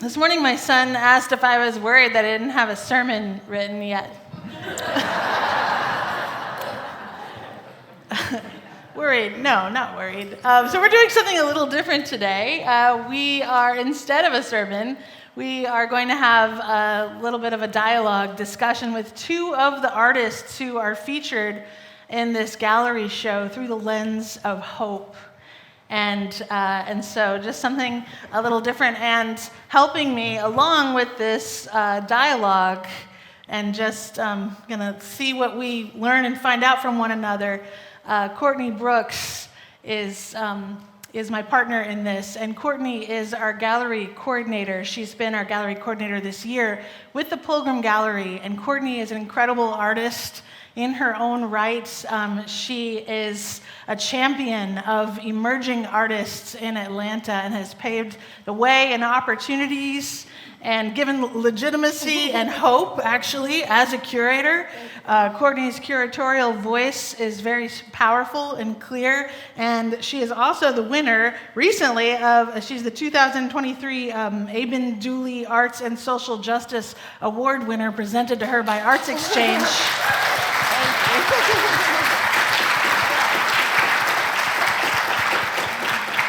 This morning my son asked if I was worried that I didn't have a sermon written yet. Worried? No, not worried. So we're doing something a little different today. We are, instead of a sermon, we are going to have a little bit of a dialogue discussion with two of the artists who are featured in this gallery show through the lens of hope. And so just something a little different, and helping me along with this dialogue and just gonna see what we learn and find out from one another. Courtney Brooks is my partner in this, and Courtney is our gallery coordinator. She's been our gallery coordinator this year with the Pilgrim Gallery, and Courtney is an incredible artist in her own right. She is a champion of emerging artists in Atlanta and has paved the way and opportunities and given legitimacy and hope, actually, as a curator. Courtney's curatorial voice is very powerful and clear, and she is also the winner recently she's the 2023 Abin Dooley Arts and Social Justice Award winner, presented to her by Arts Exchange.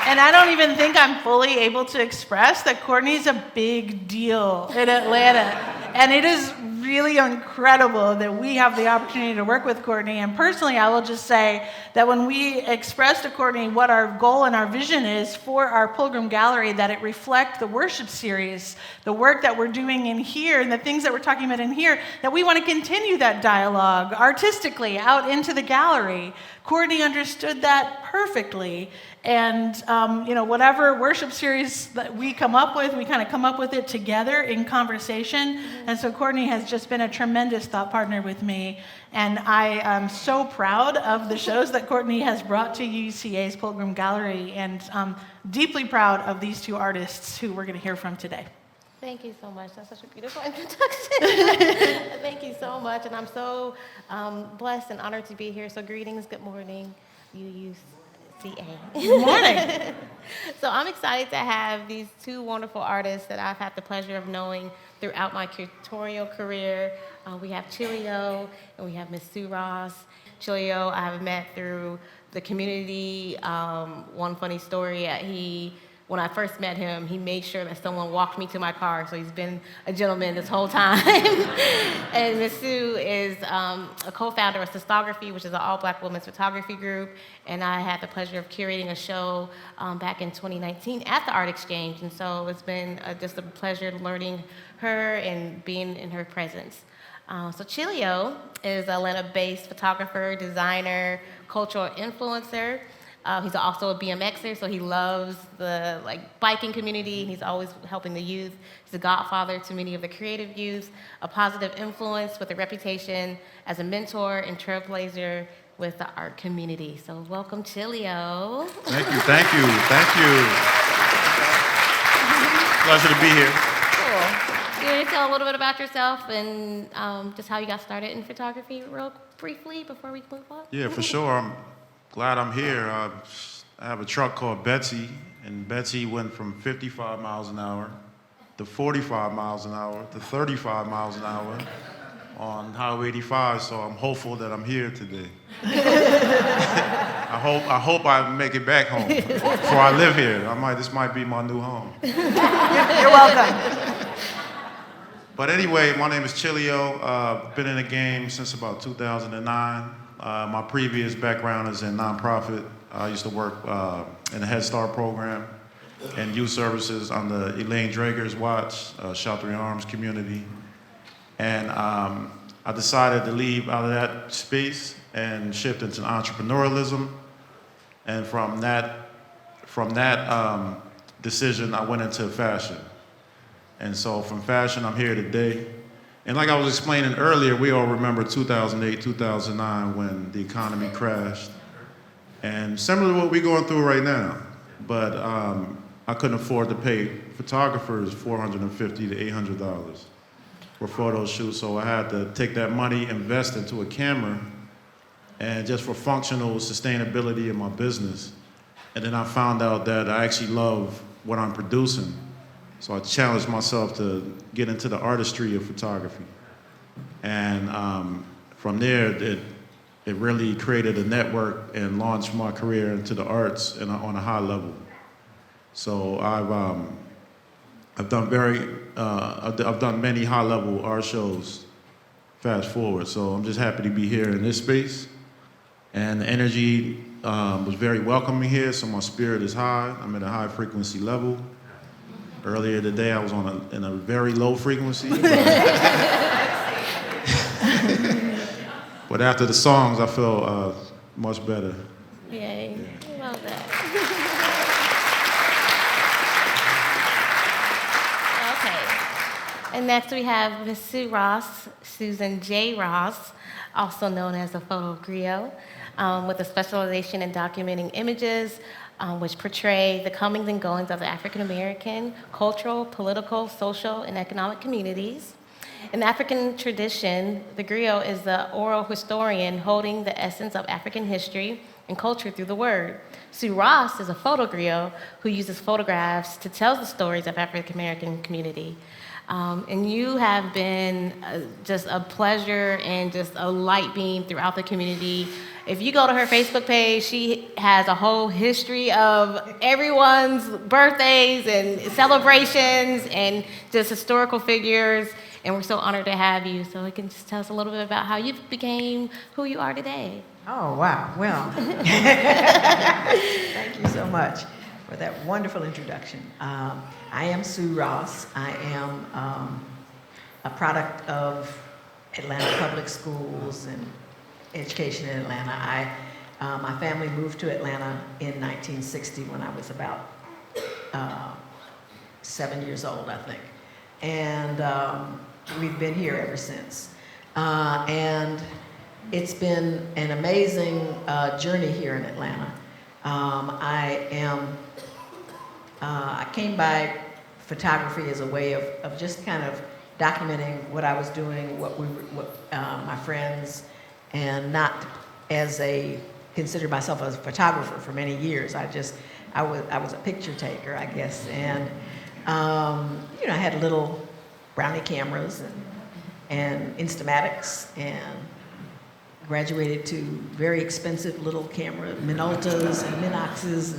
And I don't even think I'm fully able to express that Courtney's a big deal in Atlanta. And it is really incredible that we have the opportunity to work with Courtney. And personally, I will just say that when we expressed to Courtney what our goal and our vision is for our Pilgrim Gallery, that it reflect the worship series, the work that we're doing in here, and the things that we're talking about in here, that we want to continue that dialogue artistically out into the gallery. Courtney understood that perfectly. And, whatever worship series that we come up with, we kind of come up with it together in conversation. Mm-hmm. And so Courtney has just been a tremendous thought partner with me. And I am so proud of the shows that Courtney has brought to UUCA's Pilgrim Gallery, and deeply proud of these two artists who we're going to hear from today. Thank you so much. That's such a beautiful introduction. Thank you so much. And I'm so blessed and honored to be here. So greetings, good morning, UUCA. Good morning. So I'm excited to have these two wonderful artists that I've had the pleasure of knowing throughout my curatorial career. We have Chilio and we have Miss Sue Ross. Chilio I have met through the community. One funny story, when I first met him, he made sure that someone walked me to my car, so he's been a gentleman this whole time. And Ms. Sue is a co-founder of Sistography, which is an all-black women's photography group, and I had the pleasure of curating a show back in 2019 at the Art Exchange, and so it's been just a pleasure learning her and being in her presence. So Chilio is an Atlanta-based photographer, designer, cultural influencer. He's also a BMXer, so he loves the biking community. He's always helping the youth. He's a godfather to many of the creative youth, a positive influence with a reputation as a mentor and trailblazer with the art community. So welcome, Chilio. Thank you. Pleasure to be here. Cool. You want to tell a little bit about yourself and just how you got started in photography real briefly before we move on? Yeah, for sure. I'm glad I'm here. I have a truck called Betsy, and Betsy went from 55 miles an hour to 45 miles an hour to 35 miles an hour on Highway 85, so I'm hopeful that I'm here today. I hope I make it back home before I live here. This might be my new home. You're welcome. But anyway, my name is Chilio. Been in the game since about 2009. My previous background is in nonprofit. I used to work in the Head Start program and youth services on the Elaine Drager's watch, Sheltering Arms community. And I decided to leave out of that space and shift into entrepreneurialism. And from that decision, I went into fashion. And so from fashion, I'm here today. And like I was explaining earlier, we all remember 2008, 2009 when the economy crashed. And similar to what we're going through right now. But I couldn't afford to pay photographers $450 to $800 for photo shoots. So I had to take that money, invest into a camera, and just for functional sustainability in my business. And then I found out that I actually love what I'm producing. So I challenged myself to get into the artistry of photography. And from there, it really created a network and launched my career into the arts and on a high level. So I've done many high-level art shows. Fast forward, so I'm just happy to be here in this space, and the energy was very welcoming here. So my spirit is high. I'm at a high frequency level. Earlier today, I was in a very low frequency. But after the songs, I feel much better. Yay. I love that. Okay. And next we have Ms. Sue Ross, Susan J. Ross, also known as a photo griot, with a specialization in documenting images which portray the comings and goings of the African American cultural, political, social, and economic communities. In the African tradition, the griot is the oral historian holding the essence of African history and culture through the word. Sue Ross is a photo griot who uses photographs to tell the stories of African American community. And you have been just a pleasure and just a light beam throughout the community. If you go to her Facebook page, she has a whole history of everyone's birthdays and celebrations and just historical figures. And we're so honored to have you. So you can just tell us a little bit about how you became who you are today. Oh, wow. Well, thank you so much for that wonderful introduction. I am Sue Ross. I am a product of Atlanta Public Schools and education in Atlanta. My family moved to Atlanta in 1960 when I was about 7 years old, I think. And we've been here ever since. And it's been an amazing journey here in Atlanta. I came by photography as a way of just kind of documenting what I was doing, what my friends, and not as considered myself as a photographer for many years. I was a picture taker, I guess, and I had little brownie cameras and Instamatics, and graduated to very expensive little camera, Minoltas and Minoxes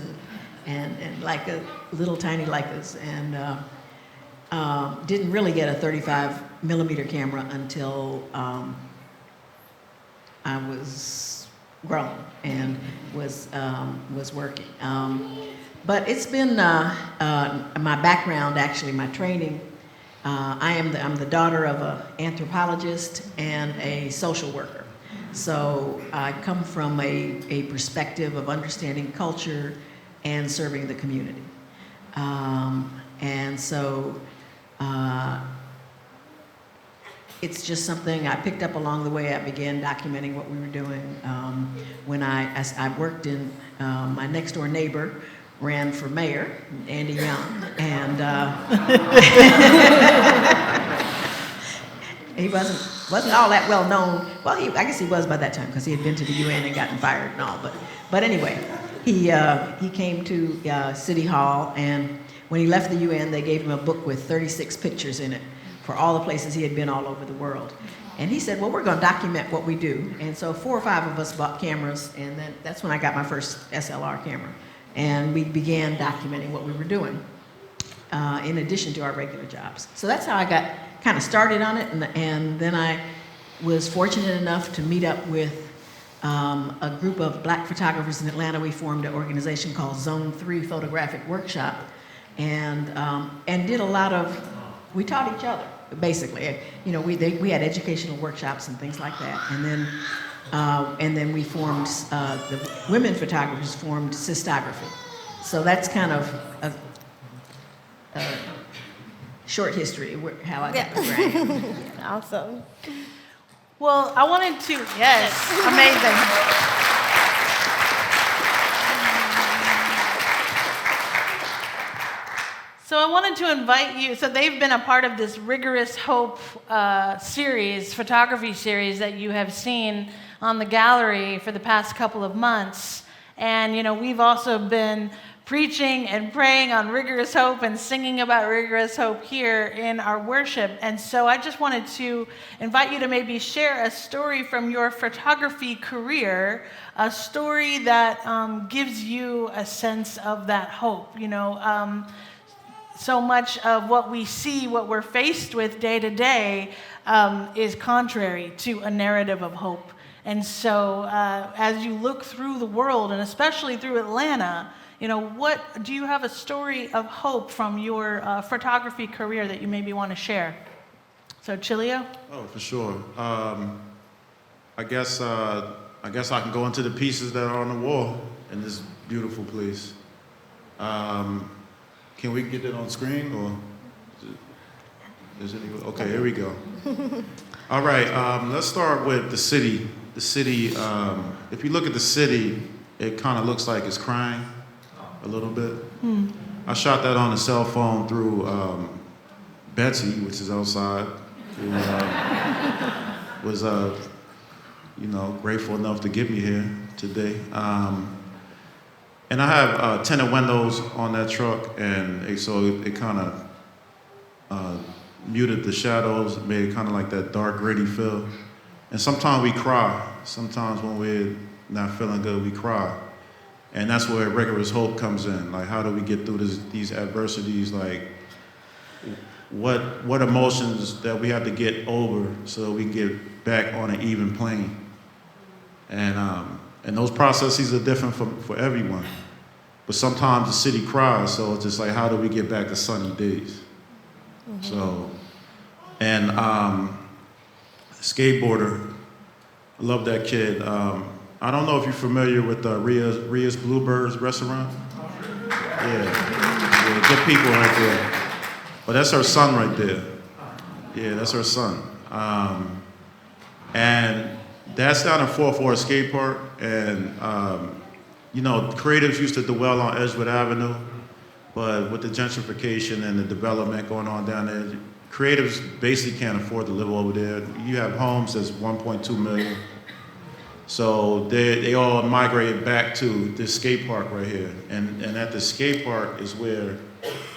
and Leica, little tiny Leicas, and didn't really get a 35 millimeter camera until I was grown and was working. But it's been my background, actually, my training. I'm the daughter of an anthropologist and a social worker. So I come from a perspective of understanding culture and serving the community. And so it's just something I picked up along the way. I began documenting what we were doing. When I worked in, my next door neighbor ran for mayor, Andy Young, and he wasn't all that well known. Well, I guess he was by that time because he had been to the UN and gotten fired and all. But anyway, he came to City Hall, and when he left the UN, they gave him a book with 36 pictures in it for all the places he had been all over the world. And he said, well, we're going to document what we do. And so 4 or 5 of us bought cameras, and then that's when I got my first SLR camera. And we began documenting what we were doing in addition to our regular jobs. So that's how I got kind of started on it. And then I was fortunate enough to meet up with a group of black photographers in Atlanta. We formed an organization called Zone 3 Photographic Workshop, and did a lot of, we taught each other, basically. We had educational workshops and things like that. And then we formed, the women photographers formed Sistography. So that's kind of a short history of how I got where I am. Awesome. Well, I wanted to, yes, amazing. So I wanted to invite you, so they've been a part of this Rigorous Hope series, photography series that you have seen on the gallery for the past couple of months. And, we've also been preaching and praying on rigorous hope and singing about rigorous hope here in our worship. And so I just wanted to invite you to maybe share a story from your photography career, a story that gives you a sense of that hope. So much of what we see, what we're faced with day to day, is contrary to a narrative of hope. And so as you look through the world, and especially through Atlanta, what do you have a story of hope from your photography career that you maybe want to share? So, Chilio? Oh, for sure. I guess I can go into the pieces that are on the wall in this beautiful place. Can we get it on screen, or is it okay? Here we go. All right. Let's start with the city. The city. If you look at the city, it kind of looks like it's crying a little bit. I shot that on a cell phone through Betsy, which is outside, who was grateful enough to get me here today. And I have tinted windows on that truck, and so it kind of muted the shadows, made it kind of like that dark, gritty feel. And sometimes we cry. Sometimes when we're not feeling good, we cry. And that's where rigorous hope comes in. Like, how do we get through these adversities? Like, what emotions that we have to get over so we can get back on an even plane? And those processes are different for everyone. But sometimes the city cries, so it's just like, how do we get back to sunny days? Mm-hmm. So, and skateboarder, I love that kid. I don't know if you're familiar with Ria's Bluebirds restaurant. Yeah, good people right there. But that's her son right there. Yeah, that's her son. And that's down in 404 Skate Park, and creatives used to dwell on Edgewood Avenue, but with the gentrification and the development going on down there, creatives basically can't afford to live over there. You have homes that's 1.2 million. So they all migrated back to this skate park right here. And at the skate park is where,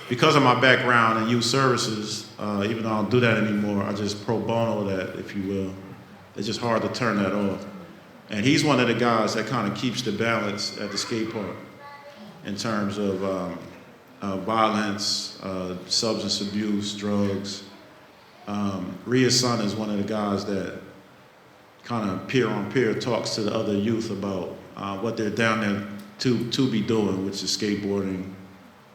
because of my background in youth services, even though I don't do that anymore, I just pro bono that, if you will. It's just hard to turn that off. And he's one of the guys that kind of keeps the balance at the skate park in terms of violence, substance abuse, drugs. Ria's son is one of the guys that kind of peer on peer talks to the other youth about what they're down there to be doing, which is skateboarding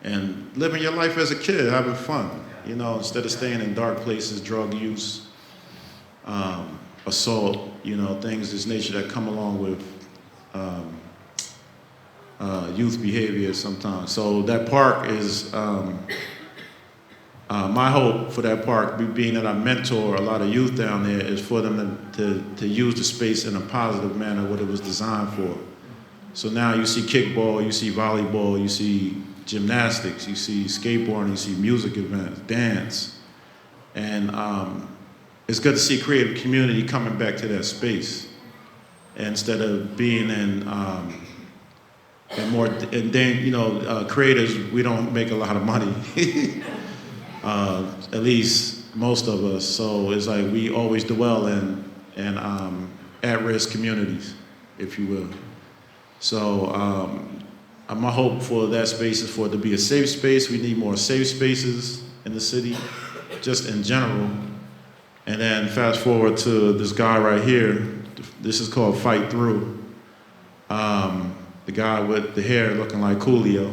and living your life as a kid, having fun, instead of staying in dark places, drug use, assault, things of this nature that come along with youth behavior sometimes. So that park is, my hope for that park, being that I mentor a lot of youth down there, is for them to use the space in a positive manner, what it was designed for. So now you see kickball, you see volleyball, you see gymnastics, you see skateboarding, you see music events, dance. And it's good to see creative community coming back to that space instead of being in more, and then, creators, we don't make a lot of money, at least most of us. So it's like we always dwell in at-risk communities, if you will. So my hope for that space is for it to be a safe space. We need more safe spaces in the city, just in general. And then fast forward to this guy right here. This is called Fight Through. The guy with the hair looking like Coolio.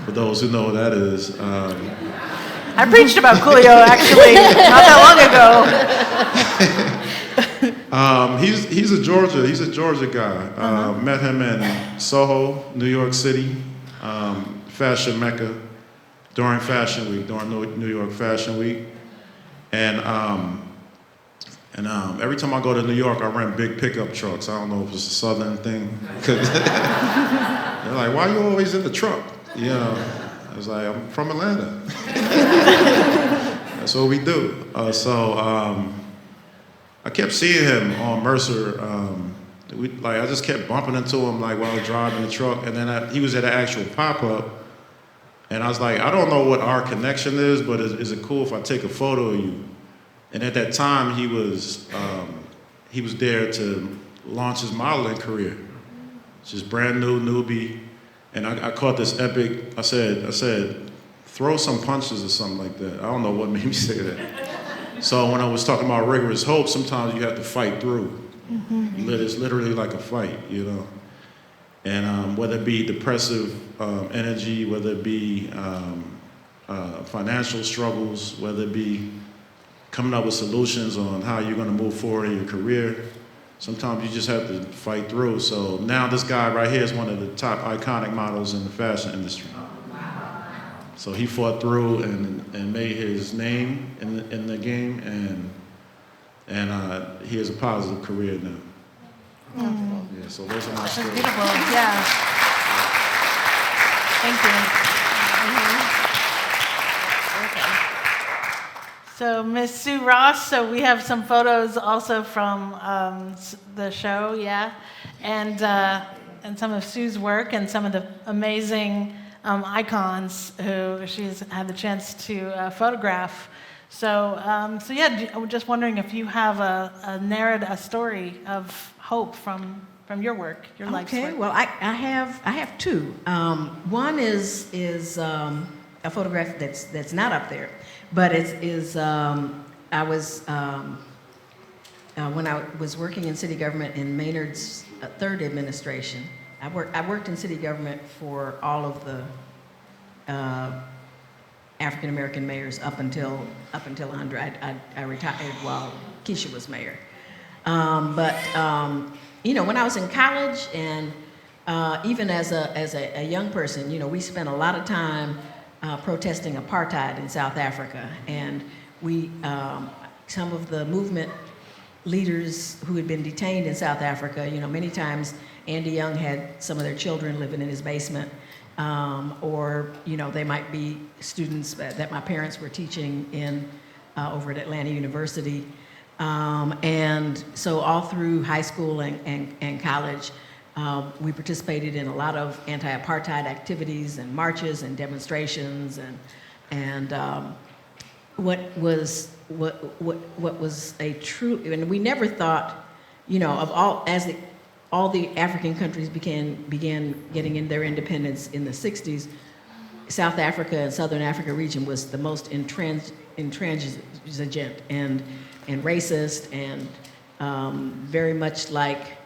For those who know what that is. I preached about Coolio, actually, not that long ago. He's a Georgia guy. Met him in Soho, New York City, fashion mecca, during Fashion Week, during New York Fashion Week. And every time I go to New York, I rent big pickup trucks. I don't know if it's a Southern thing. They're like, why are you always in the truck? I was like, I'm from Atlanta. That's what we do. So I kept seeing him on Mercer I just kept bumping into him like while driving the truck, and then he was at an actual pop-up, and I was like, I don't know what our connection is, but is it cool if I take a photo of you? And at that time, he was there to launch his modeling career. Just brand new, newbie, and I caught this epic. I said, throw some punches or something like that. I don't know what made me say that. So when I was talking about rigorous hope, sometimes you have to fight through. Mm-hmm. It's literally like a fight, you know. And whether it be depressive energy, whether it be financial struggles, whether it be coming up with solutions on how you're going to move forward in your career, sometimes you just have to fight through. So now this guy right here is one of the top iconic models in the fashion industry. So he fought through and made his name in the game, and he has a positive career now. Yeah, so those are my That's stories. beautiful. Yeah. Thank you. So, Miss Sue Ross, so we have some photos also from the show, yeah, and some of Sue's work and some of the amazing icons who she's had the chance to photograph. So yeah, I'm just wondering if you have a story of hope from your work, your life's work. Okay, well, I have two. One is a photograph that's not up there, but I was when I was working in city government in Maynard's third administration. I worked in city government for all of the African American mayors up until Andra. I retired while Keisha was mayor. You know, when I was in college and even as a young person, you know, we spent a lot of time protesting apartheid in South Africa, and some of the movement leaders who had been detained in South Africa, you know, many times Andy Young had some of their children living in his basement, or, you know, they might be students that my parents were teaching in over at Atlanta University. And so all through high school and college, we participated in a lot of anti-apartheid activities and marches and demonstrations, and what was a true, and we never thought, you know, of all the African countries began getting in their independence in the 60s, South Africa and Southern Africa region was the most intransigent and racist, and very much like,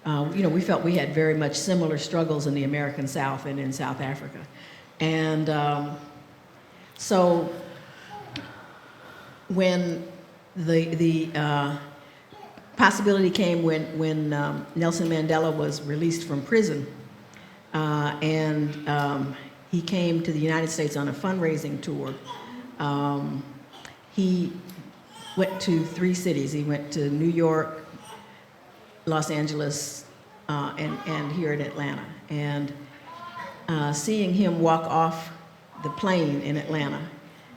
you know, we felt we had very much similar struggles in the American South and in South Africa. And so when the possibility came when Nelson Mandela was released from prison, and he came to the United States on a fundraising tour. He went to 3 cities. He went to New York, Los Angeles, and here in Atlanta. And seeing him walk off the plane in Atlanta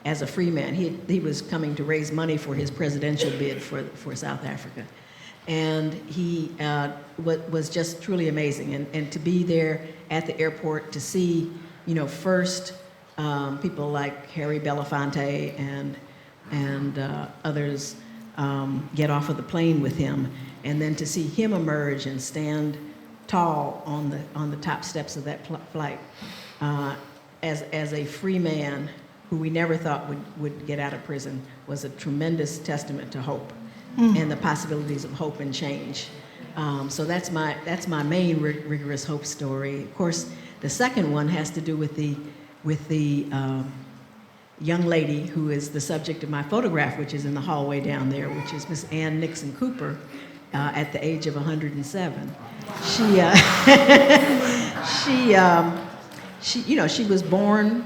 as a free man, he was coming to raise money for his presidential bid for South Africa. And he was just truly amazing. And to be there at the airport to see, you know, first people like Harry Belafonte and others get off of the plane with him, and then to see him emerge and stand tall on the top steps of that flight as a free man who we never thought would get out of prison was a tremendous testament to hope and the possibilities of hope and change. So that's my main rigorous hope story. Of course, the second one has to do with the young lady who is the subject of my photograph, which is in the hallway down there, which is Miss Ann Nixon Cooper, at the age of 107. She was born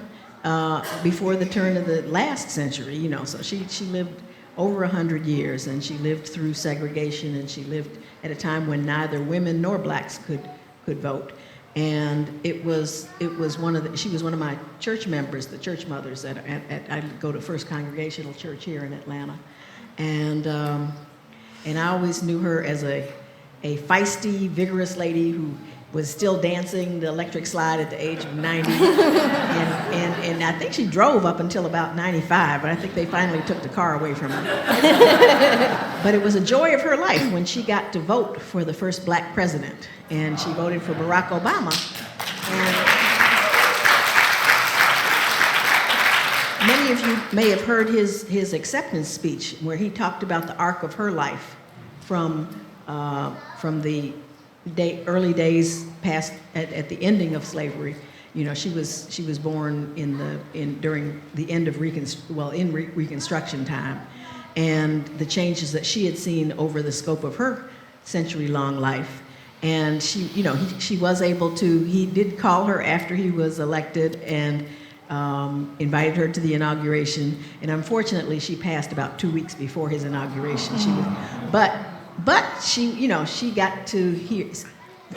before the turn of the last century, you know, so she lived over 100 years, and she lived through segregation, and she lived at a time when neither women nor blacks could vote. And she was one of my church members, the church mothers I go to First Congregational Church here in Atlanta, and I always knew her as a feisty, vigorous lady who was still dancing the electric slide at the age of 90. and I think she drove up until about 95, but I think they finally took the car away from her. But it was a joy of her life when she got to vote for the first black president, and she voted for Barack Obama. And many of you may have heard his acceptance speech where he talked about the arc of her life from the early days past at the ending of slavery. You know, she was born during the end of Reconstruction time, and the changes that she had seen over the scope of her century-long life. And she was able to. He did call her after he was elected and invited her to the inauguration. And unfortunately, she passed about 2 weeks before his inauguration. But she got to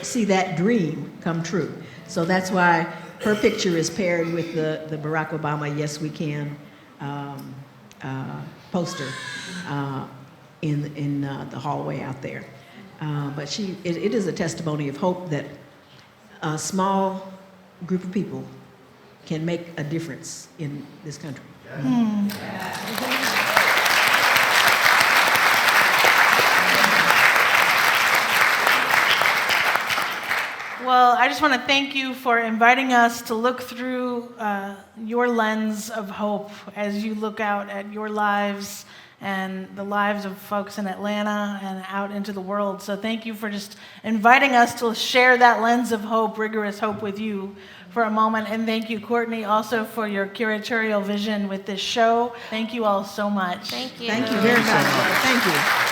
see that dream come true. So that's why her picture is paired with the Barack Obama "Yes We Can" poster in the hallway out there. But it is a testimony of hope that a small group of people can make a difference in this country. Well, I just want to thank you for inviting us to look through your lens of hope as you look out at your lives and the lives of folks in Atlanta and out into the world. So thank you for just inviting us to share that lens of hope, rigorous hope, with you for a moment. And thank you, Courtney, also for your curatorial vision with this show. Thank you all so much. Thank you. Thank you very much. Thank you.